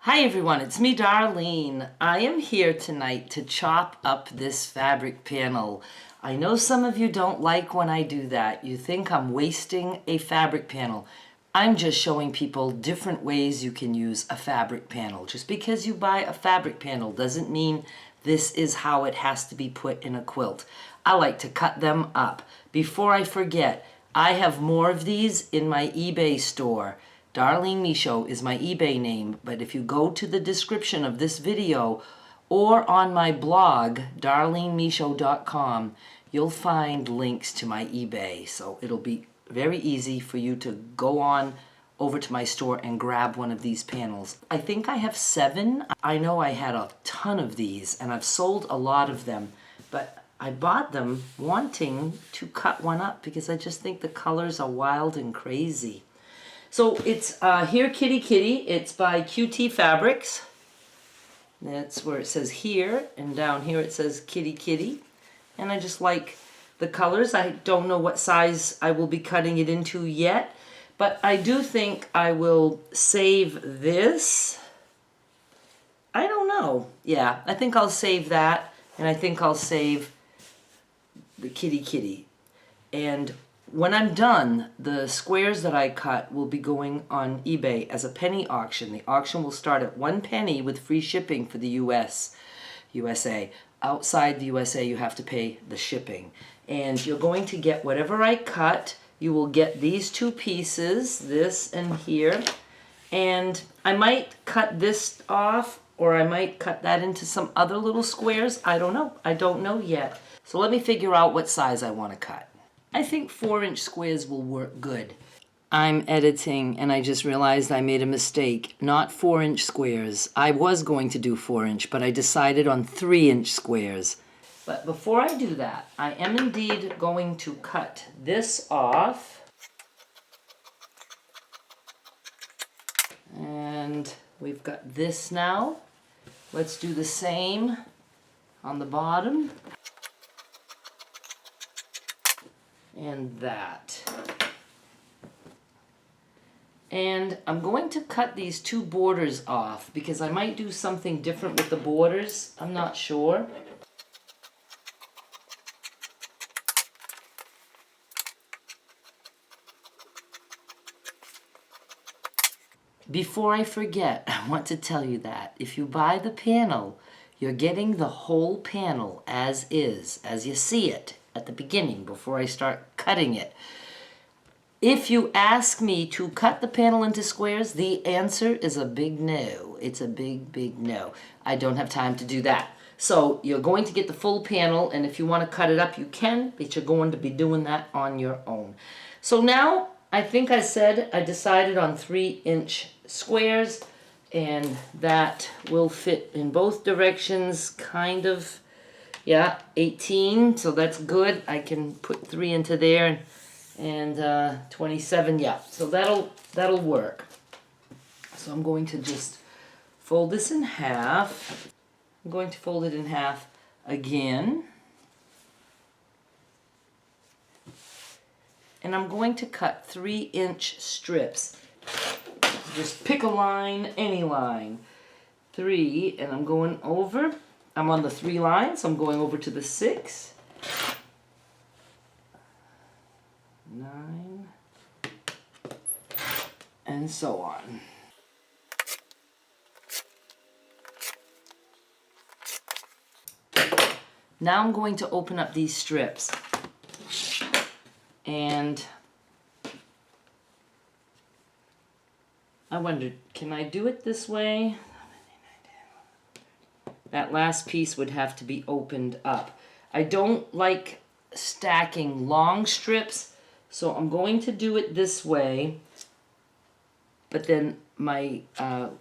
Hi everyone, it's me Darlene. I am here tonight to chop up this fabric panel. I know some of you don't like when I do that. You think I'm wasting a fabric panel. I'm just showing people different ways you can use a fabric panel. Just because you buy a fabric panel doesn't mean this is how it has to be put in a quilt. I like to cut them up. Before I forget, I have more of these in my eBay store. Darlene Michaud is my eBay name, but if you go to the description of this video or on my blog, darlenemichaud.com, you'll find links to my eBay. So it'll be very easy for you to go on over to my store and grab one of these panels. I think I have 7. I know I had a ton of these and I've sold a lot of them, but I bought them wanting to cut one up because I just think the colors are wild and crazy. So it's Here Kitty Kitty. It's by QT Fabrics. That's where it says here, and down here it says Kitty Kitty. And I just like the colors. I don't know what size I will be cutting it into yet, but I do think I will save this. I don't know. Yeah, I think I'll save that, and I think I'll save the Kitty Kitty. And when I'm done, the squares that I cut will be going on eBay as a penny auction. The auction will start at 1 penny with free shipping for the USA. Outside the USA, you have to pay the shipping. And you're going to get whatever I cut. You will get these 2 pieces, this and here. And I might cut this off, or I might cut that into some other little squares. I don't know. I don't know yet. So let me figure out what size I want to cut. I think 4-inch squares will work good. I'm editing and I just realized I made a mistake. Not 4-inch squares. I was going to do 4-inch, but I decided on 3-inch squares. But before I do that, I am indeed going to cut this off. And we've got this now. Let's do the same on the bottom. And that. And I'm going to cut these 2 borders off because I might do something different with the borders. I'm not sure. Before I forget, I want to tell you that if you buy the panel, you're getting the whole panel as is, as you see it at the beginning before I start cutting it. If you ask me to cut the panel into squares, the answer is a big no. It's a big, big no. I don't have time to do that. So you're going to get the full panel, and if you want to cut it up, you can, but you're going to be doing that on your own. So now, I think I decided on 3-inch squares, and that will fit in both directions, kind of. Yeah, 18, so that's good. I can put 3 into there, and 27, yeah. So that'll work. So I'm going to just fold this in half. I'm going to fold it in half again. And I'm going to cut 3-inch strips. Just pick a line, any line. 3, and I'm going over. I'm on the 3 lines, so I'm going over to the 6, 9, and so on. Now I'm going to open up these strips, and I wondered, can I do it this way? That last piece would have to be opened up. I don't like stacking long strips, so I'm going to do it this way, but then my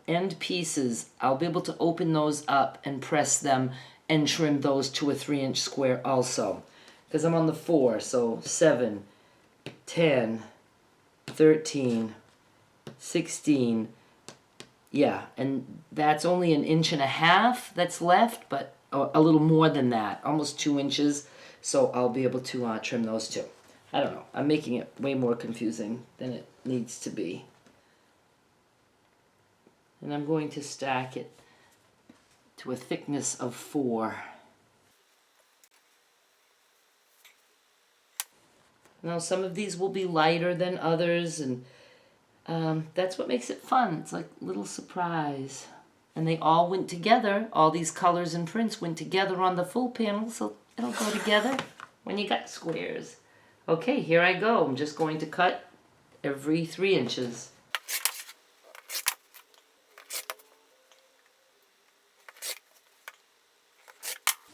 end pieces, I'll be able to open those up and press them and trim those to a 3-inch square also. Because I'm on the 4, so 7, 10, 13, 16, yeah, and that's only 1.5 inches that's left, but a little more than that, almost 2 inches. So I'll be able to trim those too. I don't know. I'm making it way more confusing than it needs to be. And I'm going to stack it to a thickness of 4. Now some of these will be lighter than others, and that's what makes it fun. It's like a little surprise. And they all went together, all these colors and prints went together on the full panel, so it'll go together when you got squares. Okay, here I go. I'm just going to cut every 3 inches.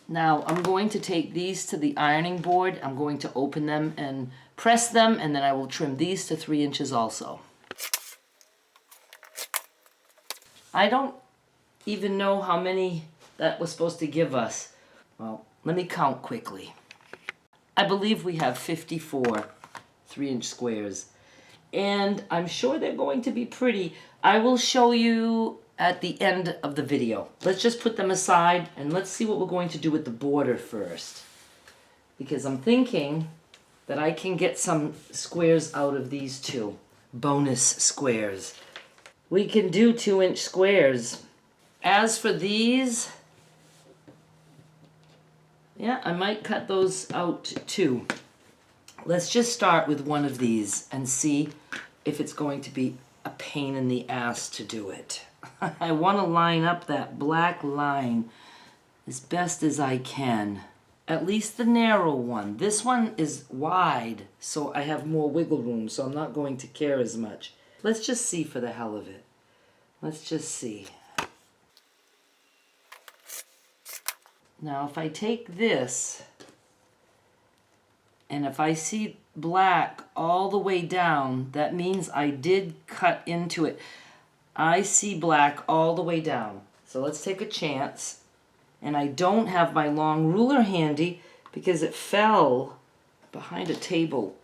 Now I'm going to take these to the ironing board. I'm going to open them and press them, and then I will trim these to 3 inches also. I don't even know how many that was supposed to give us. Well, let me count quickly. I believe we have 54 3-inch squares, and I'm sure they're going to be pretty. I will show you at the end of the video. Let's just put them aside and let's see what we're going to do with the border first, because I'm thinking that I can get some squares out of these two bonus squares. We can do 2-inch squares. As for these, yeah, I might cut those out too. Let's just start with one of these and see if it's going to be a pain in the ass to do it. I want to line up that black line as best as I can. At least the narrow one. This one is wide, so I have more wiggle room, so I'm not going to care as much. Let's just see for the hell of it. Let's just see. Now if I take this, and if I see black all the way down, that means I did cut into it. I see black all the way down. So let's take a chance. And I don't have my long ruler handy because it fell behind a table.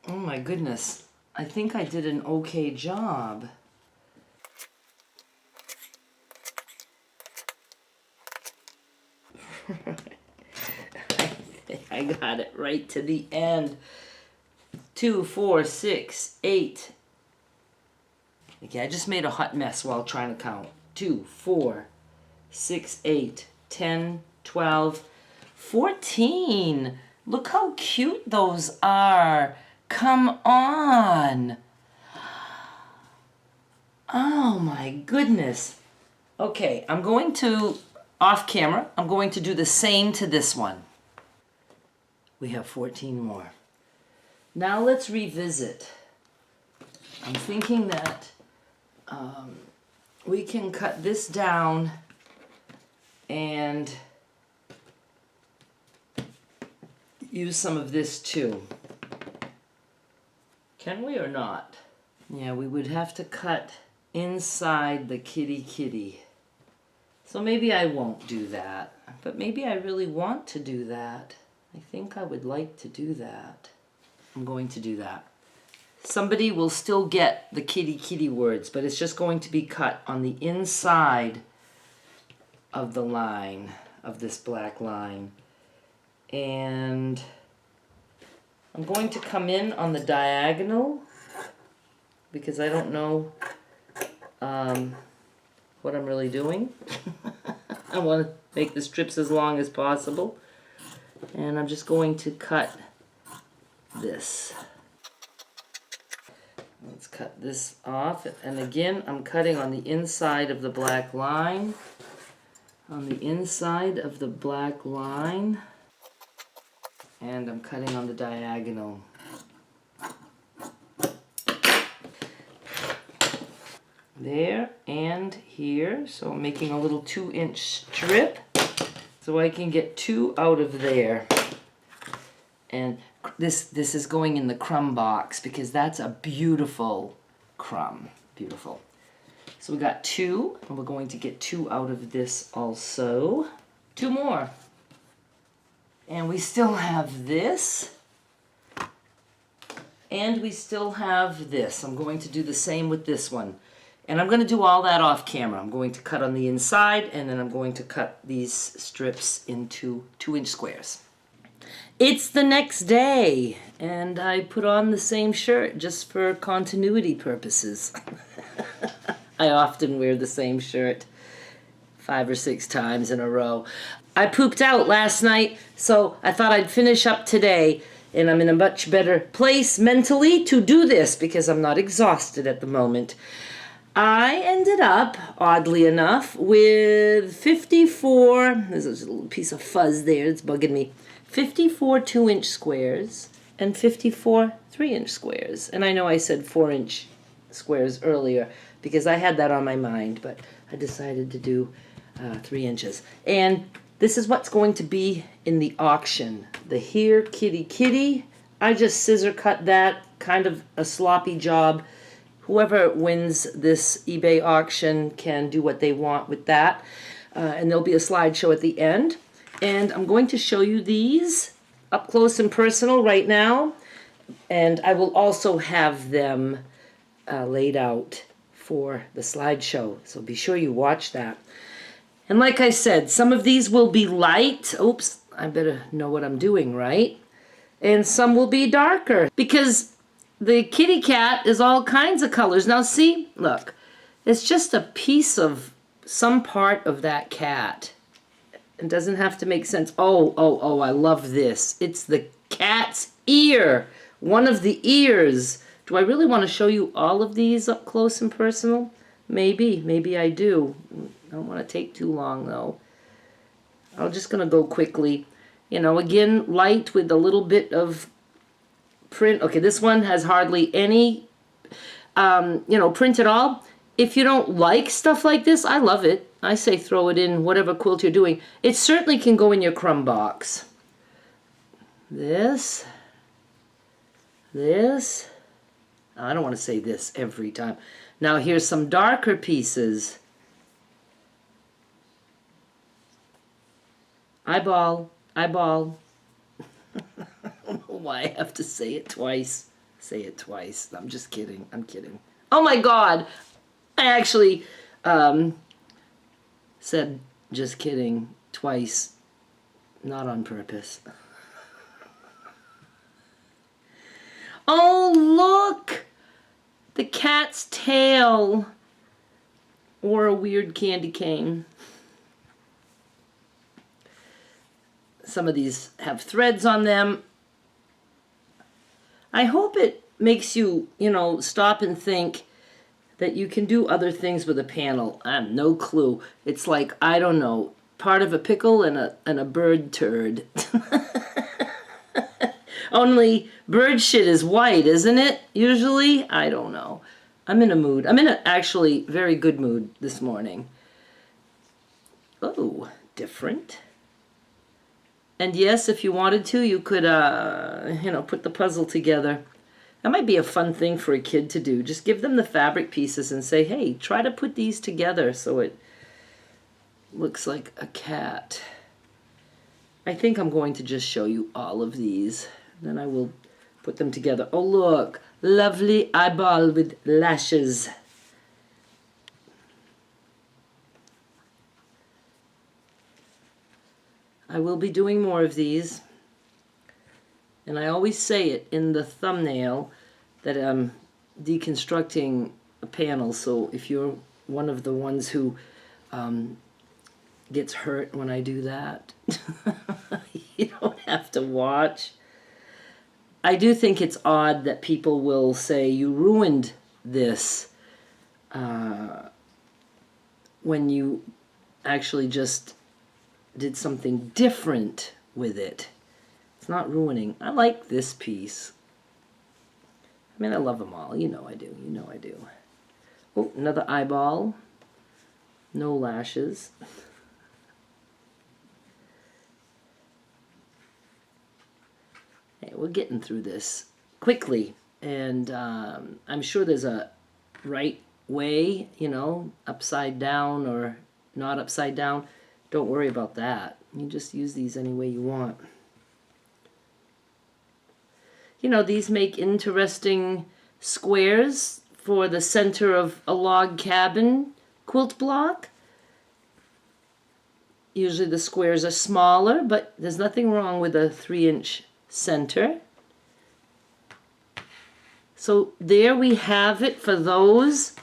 Oh my goodness. I think I did an okay job. I got it right to the end. 2, 4, 6, 8. Okay, I just made a hot mess while trying to count. 2, 4, 6, 8, 10, 12, 14. Look how cute those are. Come on. Oh my goodness. Okay, I'm going to, off camera, I'm going to do the same to this one. We have 14 more. Now let's revisit. I'm thinking that we can cut this down and use some of this too. Can we or not? Yeah, we would have to cut inside the kitty. So maybe I won't do that, but maybe I really want to do that. I think I would like to do that. I'm going to do that. Somebody will still get the kitty words, but it's just going to be cut on the inside of the line, of this black line. And I'm going to come in on the diagonal because I don't know what I'm really doing. I want to make the strips as long as possible. And I'm just going to cut this. Let's cut this off. And again, I'm cutting on the inside of the black line. On the inside of the black line. And I'm cutting on the diagonal. There and here. So I'm making a little 2-inch strip so I can get 2 out of there. And this is going in the crumb box because that's a beautiful crumb. Beautiful. So we got 2, and we're going to get 2 out of this also. 2 more. And we still have this. And we still have this. I'm going to do the same with this one. And I'm going to do all that off camera. I'm going to cut on the inside, and then I'm going to cut these strips into 2-inch squares. It's the next day, and I put on the same shirt just for continuity purposes. I often wear the same shirt 5 or 6 times in a row. I pooped out last night, so I thought I'd finish up today, and I'm in a much better place mentally to do this because I'm not exhausted at the moment. I ended up, oddly enough, with 54, there's a little piece of fuzz there, it's bugging me, 54 2-inch squares and 54 3-inch squares. And I know I said 4-inch squares earlier because I had that on my mind, but I decided to do 3 inches. And this is what's going to be in the auction. The Here Kitty Kitty, I just scissor cut that, kind of a sloppy job. Whoever wins this eBay auction can do what they want with that. And there'll be a slideshow at the end. And I'm going to show you these up close and personal right now. And I will also have them laid out for the slideshow. So be sure you watch that. And like I said, some of these will be light. Oops, I better know what I'm doing, right? And some will be darker because the kitty cat is all kinds of colors. Now see, look, it's just a piece of some part of that cat. It doesn't have to make sense. Oh, I love this. It's the cat's ear. One of the ears. Do I really want to show you all of these up close and personal? Maybe I do. I don't want to take too long though. I'm just going to go quickly. You know, again, light with a little bit of print. Okay, this one has hardly any, print at all. If you don't like stuff like this, I love it. I say throw it in whatever quilt you're doing. It certainly can go in your crumb box. This. I don't want to say this every time. Now here's some darker pieces. Eyeball. I don't know why I have to say it twice. Say it twice. I'm just kidding. I'm kidding. Oh my God. I actually said just kidding twice. Not on purpose. Oh, look! The cat's tail. Or a weird candy cane. Some of these have threads on them. I hope it makes you, stop and think that you can do other things with a panel. I have no clue. It's like, I don't know, part of a pickle and a bird turd. Only bird shit is white, isn't it? Usually? I don't know. I'm in a mood. I'm in an actually very good mood this morning. Oh, different. And yes, if you wanted to, you could, put the puzzle together. That might be a fun thing for a kid to do. Just give them the fabric pieces and say, hey, try to put these together so it looks like a cat. I think I'm going to just show you all of these. Then I will put them together. Oh, look. Lovely eyeball with lashes. I will be doing more of these. And I always say it in the thumbnail that I'm deconstructing a panel. So if you're one of the ones who gets hurt when I do that, you don't have to watch. I do think it's odd that people will say you ruined this when you actually just did something different with it. It's not ruining. I like this piece. I mean, I love them all. You know I do. You know I do. Oh, another eyeball. No lashes. Hey, we're getting through this quickly. And I'm sure there's a right way, upside down or not upside down. Don't worry about that. You just use these any way you want. These make interesting squares for the center of a log cabin quilt block. Usually the squares are smaller, but there's nothing wrong with a 3-inch center. So there we have it for those.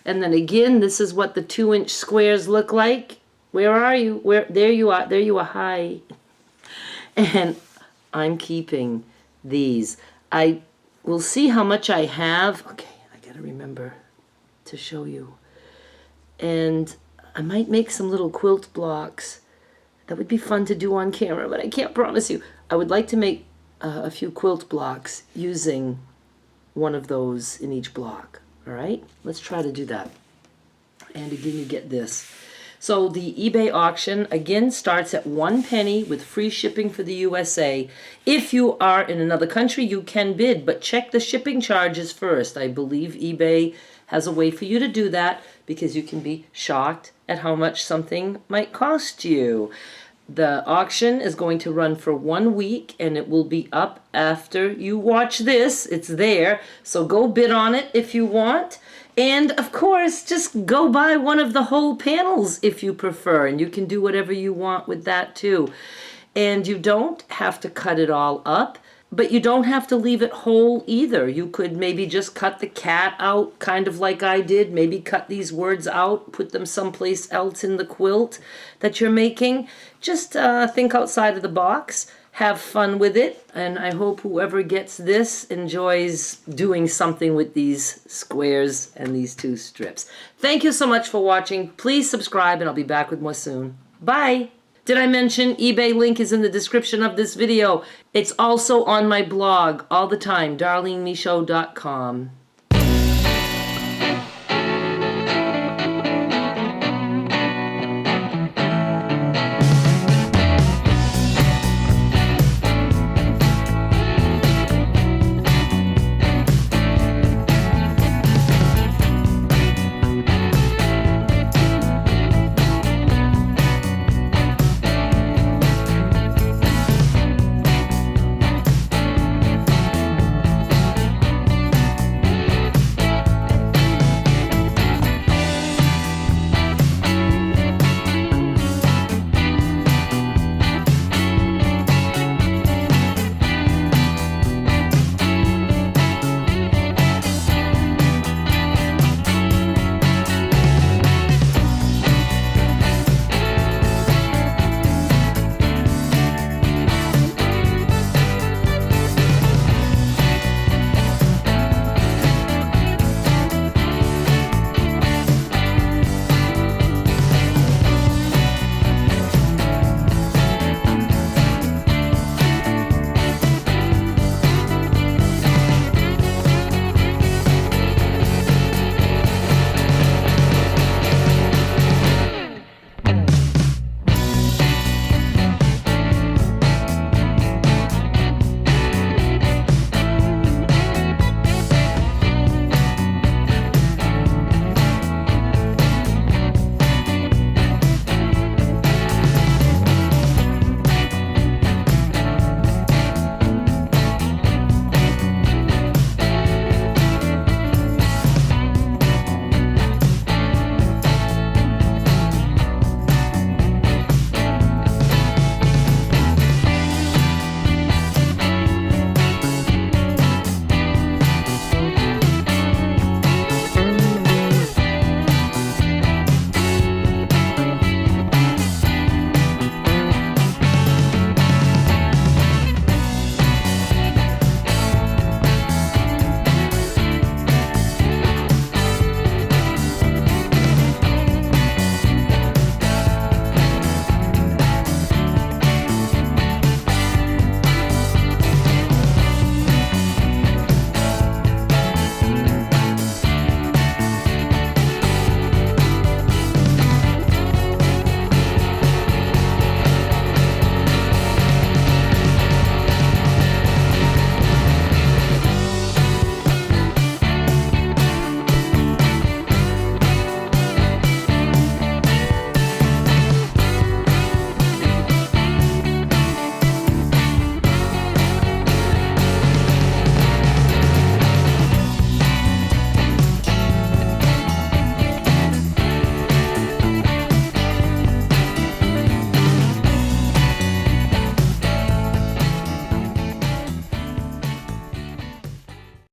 And then again, this is what the 2-inch squares look like. Where are you? There you are. There you are. Hi. And I'm keeping these. I will see how much I have. Okay, I gotta remember to show you. And I might make some little quilt blocks. That would be fun to do on camera, but I can't promise you. I would like to make a few quilt blocks using one of those in each block. All right, let's try to do that. And again, you get this. So the eBay auction, again, starts at 1 penny with free shipping for the USA. If you are in another country, you can bid, but check the shipping charges first. I believe eBay has a way for you to do that because you can be shocked at how much something might cost you. The auction is going to run for 1 week, and it will be up after you watch this. It's there, so go bid on it if you want. And, of course, just go buy one of the whole panels if you prefer, and you can do whatever you want with that, too. And you don't have to cut it all up, but you don't have to leave it whole either. You could maybe just cut the cat out, kind of like I did. Maybe cut these words out, put them someplace else in the quilt that you're making. Just think outside of the box. Have fun with it. And I hope whoever gets this enjoys doing something with these squares and these 2 strips. Thank you so much for watching. Please subscribe, and I'll be back with more soon. Bye! Did I mention eBay link is in the description of this video? It's also on my blog all the time, darlenemichaud.com.